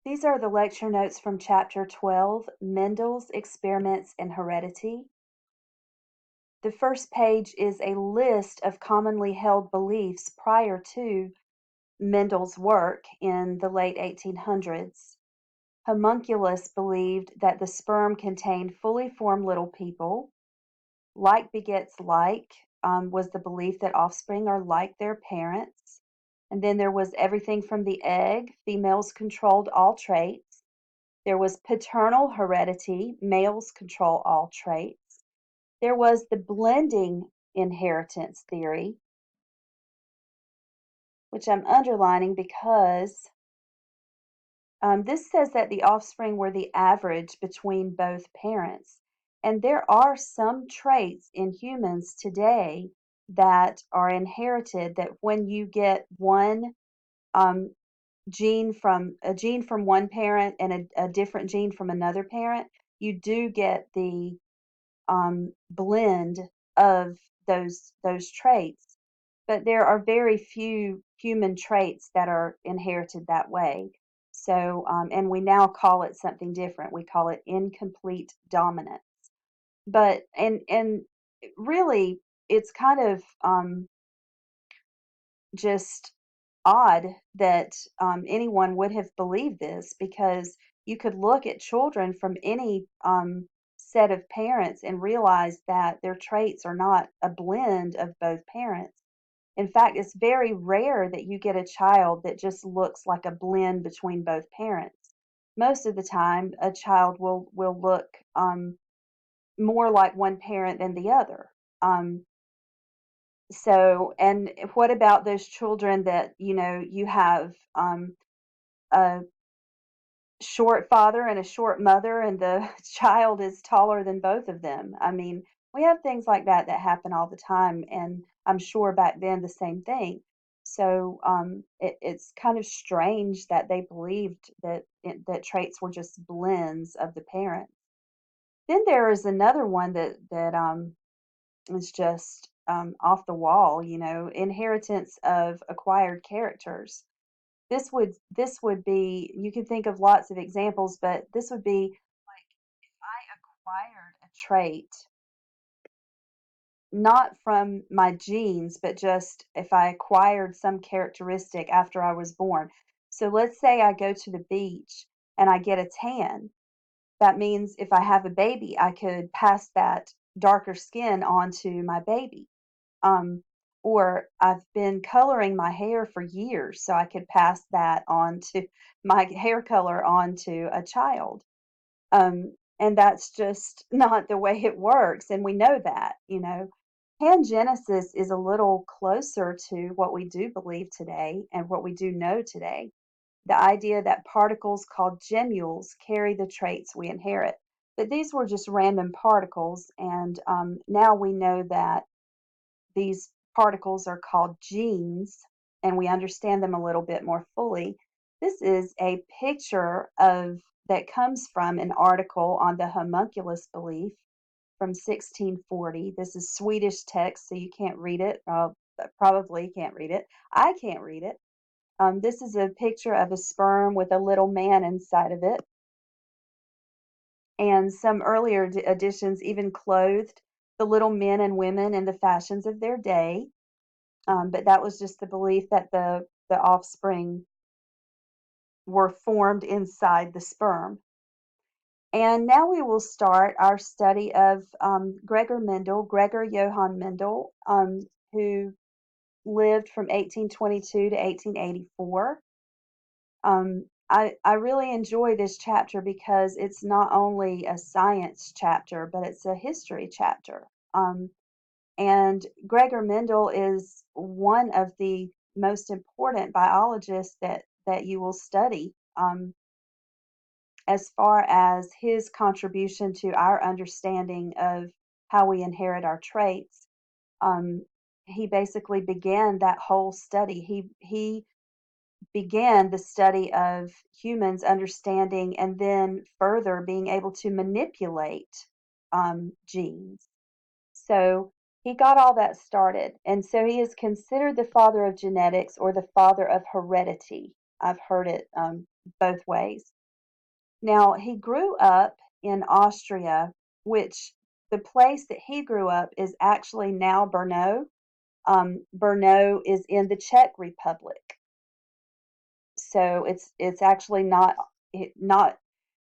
These are the lecture notes from Chapter 12, Mendel's Experiments in Heredity. The first page is a list of commonly held beliefs prior to Mendel's work in the late 1800s. Homunculus believed that the sperm contained fully formed little people. Like begets like was the belief that offspring are like their parents. And then there was everything from the egg, females controlled all traits. There was paternal heredity, males control all traits. There was the blending inheritance theory, which I'm underlining because this says that the offspring were the average between both parents. And there are some traits in humans today that are inherited that when you get one um, gene from one parent and a different gene from another parent, you do get the blend of those traits. But there are very few human traits that are inherited that way. So, and we now call it something different. We call it incomplete dominance. But and really, it's kind of just odd that anyone would have believed this because you could look at children from any set of parents and realize that their traits are not a blend of both parents. In fact, it's very rare that you get a child that just looks like a blend between both parents. Most of the time, a child will look more like one parent than the other. Um, so, and what about those children that, you have a short father and a short mother, and the child is taller than both of them? I mean, we have things like that happen all the time, and I'm sure back then the same thing. So, it's kind of strange that they believed that traits were just blends of the parents. Then there is another one that is just off the wall, inheritance of acquired characters. This would be, you can think of lots of examples, but this would be like if I acquired a trait, not from my genes, but just if I acquired some characteristic after I was born. So let's say I go to the beach and I get a tan. That means if I have a baby, I could pass that darker skin on to my baby. Um, or I've been coloring my hair for years, so I could pass that on to my hair color on to a child. And that's just not the way it works, and we know that. Pangenesis is a little closer to what we do believe today and what we do know today. The idea that particles called gemmules carry the traits we inherit. But these were just random particles, and now we know that these particles are called genes, and we understand them a little bit more fully. This is a picture of that comes from an article on the homunculus belief from 1640. This is Swedish text, so you can't read it. Probably can't read it. I can't read it. This is a picture of a sperm with a little man inside of it, and some earlier editions even clothed the little men and women in the fashions of their day. But that was just the belief that the offspring were formed inside the sperm. And now we will start our study of Gregor Johann Mendel, who lived from 1822 to 1884. I really enjoy this chapter because it's not only a science chapter, but it's a history chapter. And Gregor Mendel is one of the most important biologists that you will study, as far as his contribution to our understanding of how we inherit our traits. Um, he basically began that whole study. He began the study of humans understanding and then further being able to manipulate genes. So he got all that started. And so he is considered the father of genetics or the father of heredity. I've heard it both ways. Now, he grew up in Austria, which the place that he grew up is actually now Brno. Brno is in the Czech Republic, so it's actually not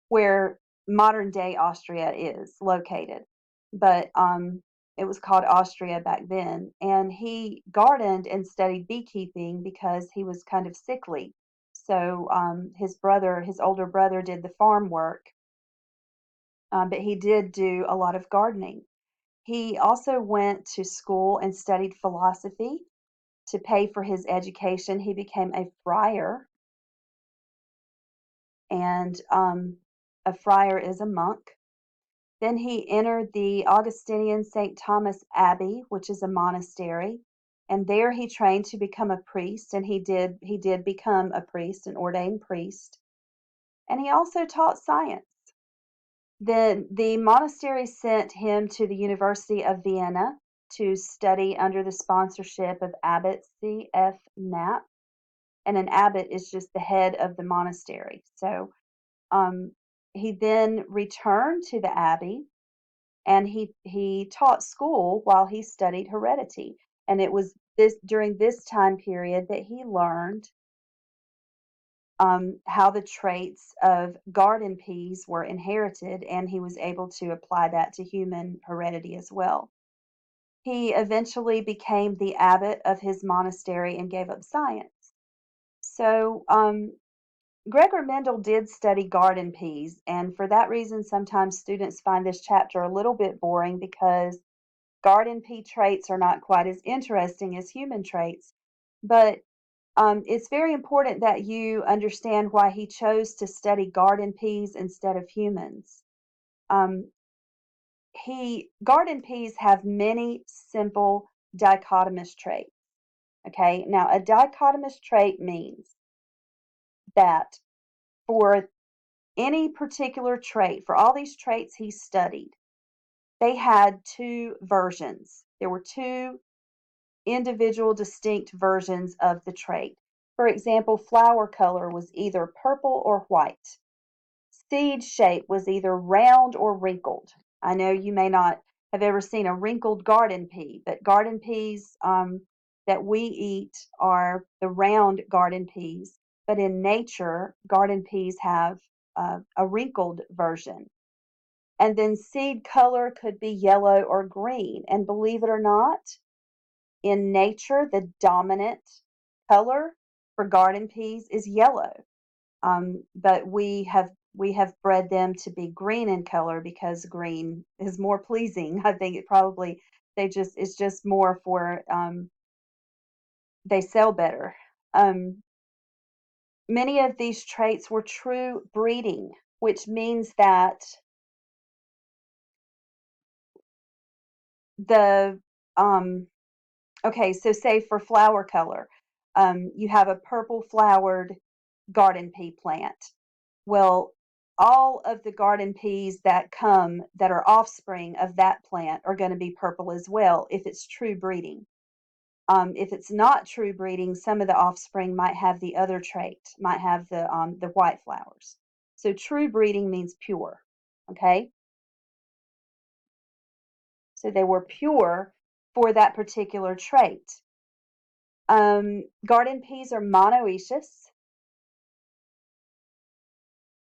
where modern day Austria is located, but it was called Austria back then. And he gardened and studied beekeeping because he was kind of sickly. So his older brother, did the farm work, but he did do a lot of gardening. He also went to school and studied philosophy to pay for his education. He became a friar, and a friar is a monk. Then he entered the Augustinian St. Thomas Abbey, which is a monastery, and there he trained to become a priest, and he did become a priest, an ordained priest, and he also taught science. Then the monastery sent him to the University of Vienna to study under the sponsorship of Abbot C.F. Knapp, and an abbot is just the head of the monastery. So um, he then returned to the abbey, and he taught school while he studied heredity. And it was this during this time period that he learned how the traits of garden peas were inherited, and he was able to apply that to human heredity as well. He eventually became the abbot of his monastery and gave up science. So Gregor Mendel did study garden peas, and for that reason, sometimes students find this chapter a little bit boring because garden pea traits are not quite as interesting as human traits. But it's very important that you understand why he chose to study garden peas instead of humans. Um, Garden peas have many simple dichotomous traits. Okay, now a dichotomous trait means that for any particular trait, for all these traits he studied, they had two versions. There were two individual distinct versions of the trait. For example, flower color was either purple or white. Seed shape was either round or wrinkled. I know you may not have ever seen a wrinkled garden pea, but garden peas that we eat are the round garden peas. But in nature, garden peas have a wrinkled version. And then seed color could be yellow or green. And believe it or not, in nature, the dominant color for garden peas is yellow. But we have bred them to be green in color because green is more pleasing. I think it probably it's just more for they sell better. Um, Many of these traits were true breeding, which means that the okay, so say for flower color, you have a purple flowered garden pea plant. Well, all of the garden peas that are offspring of that plant are going to be purple as well if it's true breeding. If it's not true breeding, some of the offspring might have the other trait, might have the white flowers. So true breeding means pure. Okay, so they were pure for that particular trait. Garden peas are monoecious.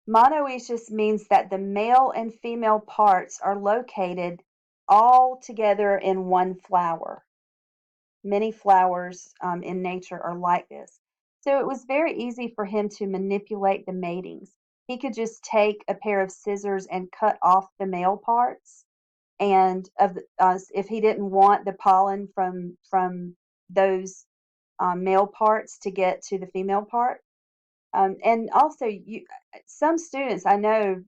Monoecious means that the male and female parts are located all together in one flower. Many flowers in nature are like this. So it was very easy for him to manipulate the matings. He could just take a pair of scissors and cut off the male parts, and if he didn't want the pollen from those male parts to get to the female part. And also, some students I know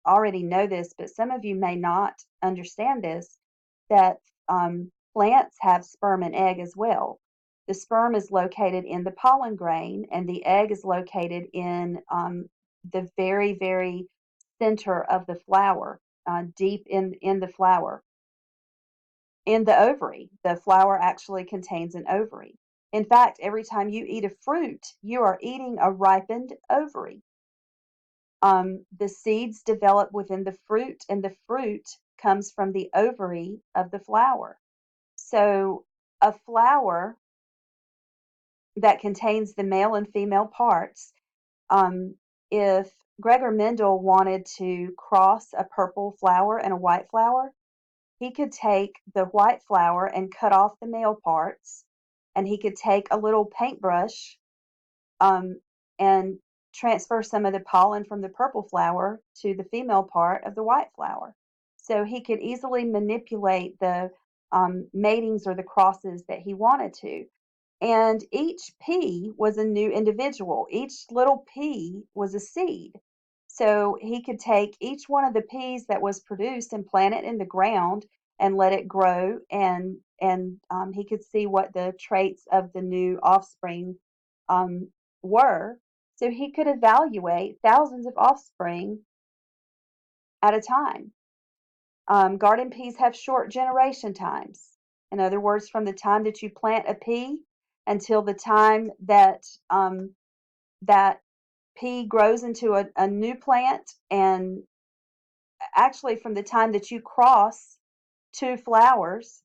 already know this, but some of you may not understand this, that plants have sperm and egg as well. The sperm is located in the pollen grain, and the egg is located in the very, very center of the flower, deep in the flower. In the ovary, the flower actually contains an ovary. In fact, every time you eat a fruit, you are eating a ripened ovary. The seeds develop within the fruit, and the fruit comes from the ovary of the flower. So, a flower that contains the male and female parts, um, if Gregor Mendel wanted to cross a purple flower and a white flower, he could take the white flower and cut off the male parts, and he could take a little paintbrush um, and transfer some of the pollen from the purple flower to the female part of the white flower. So he could easily manipulate the matings or the crosses that he wanted to. And each pea was a new individual. Each little pea was a seed. So he could take each one of the peas that was produced and plant it in the ground and let it grow, and he could see what the traits of the new offspring um, were. So he could evaluate thousands of offspring at a time. Garden peas have short generation times. In other words, from the time that you plant a pea until the time that that pea grows into a new plant, and actually from the time that you cross two flowers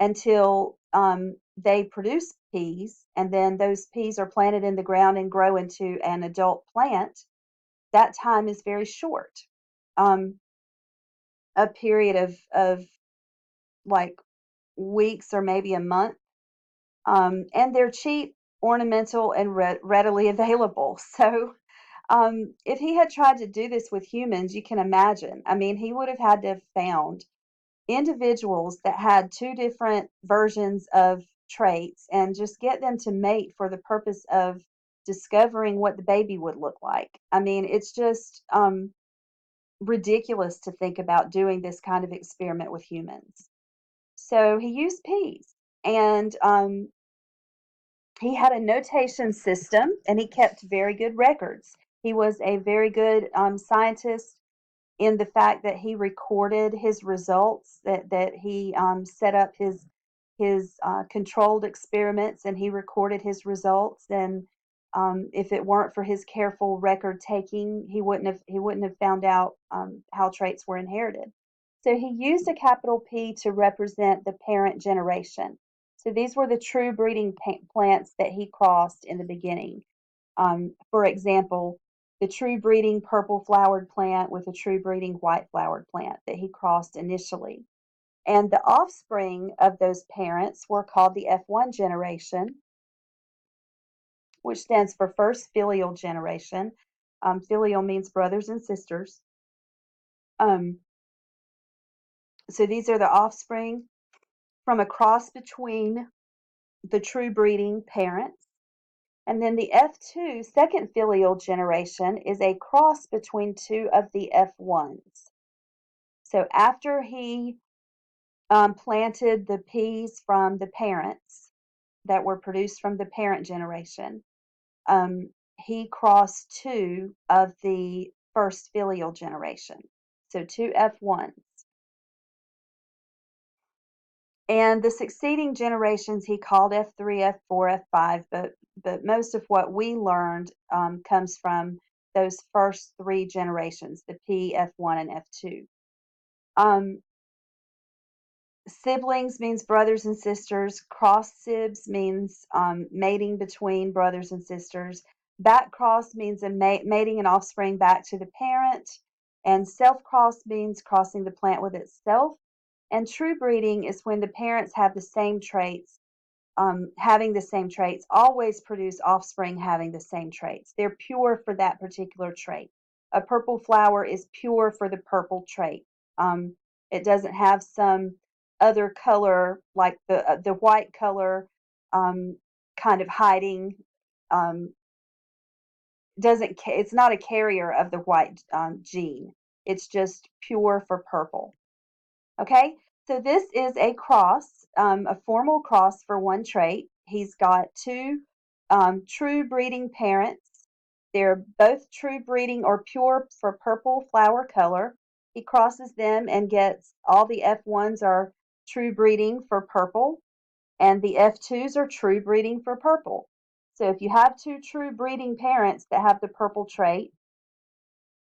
until they produce peas, and then those peas are planted in the ground and grow into an adult plant, that time is very short. Um, a period of like weeks or maybe a month. And they're cheap, ornamental, and readily available. So, if he had tried to do this with humans, you can imagine. I mean, he would have had to have found individuals that had two different versions of traits and just get them to mate for the purpose of discovering what the baby would look like. I mean, it's just ridiculous to think about doing this kind of experiment with humans. So he used peas, and he had a notation system, and he kept very good records. He was a very good scientist in the fact that he recorded his results, that he set up his controlled experiments, and he recorded his results. And if it weren't for his careful record taking, he wouldn't have found out how traits were inherited. So he used a capital P to represent the parent generation. So these were the true breeding plants that he crossed in the beginning. For example, the true breeding purple flowered plant with a true breeding white flowered plant that he crossed initially. And the offspring of those parents were called the F1 generation, which stands for first filial generation. Filial means brothers and sisters. Um, so these are the offspring from a cross between the true breeding parents. And then the F2, second filial generation, is a cross between two of the F1s. So after he planted the peas from the parents that were produced from the parent generation, he crossed two of the first filial generation. So two F1s. And the succeeding generations he called F3, F4, F5, but most of what we learned comes from those first three generations, the P, F1, and F2. Um, Siblings means brothers and sisters. Cross sibs means mating between brothers and sisters. Back cross means a mating an offspring back to the parent. And self cross means crossing the plant with itself. And true breeding is when the parents have the same traits, having the same traits, always produce offspring having the same traits. They're pure for that particular trait. A purple flower is pure for the purple trait. It doesn't have some other color like the white color kind of hiding. Um, doesn't It's not a carrier of the white gene. It's just pure for purple. Okay, so this is a cross, a formal cross for one trait. He's got two true breeding parents. They're both true breeding or pure for purple flower color. He crosses them and gets all the F1s are true breeding for purple, and the F2s are true breeding for purple. So if you have two true breeding parents that have the purple trait,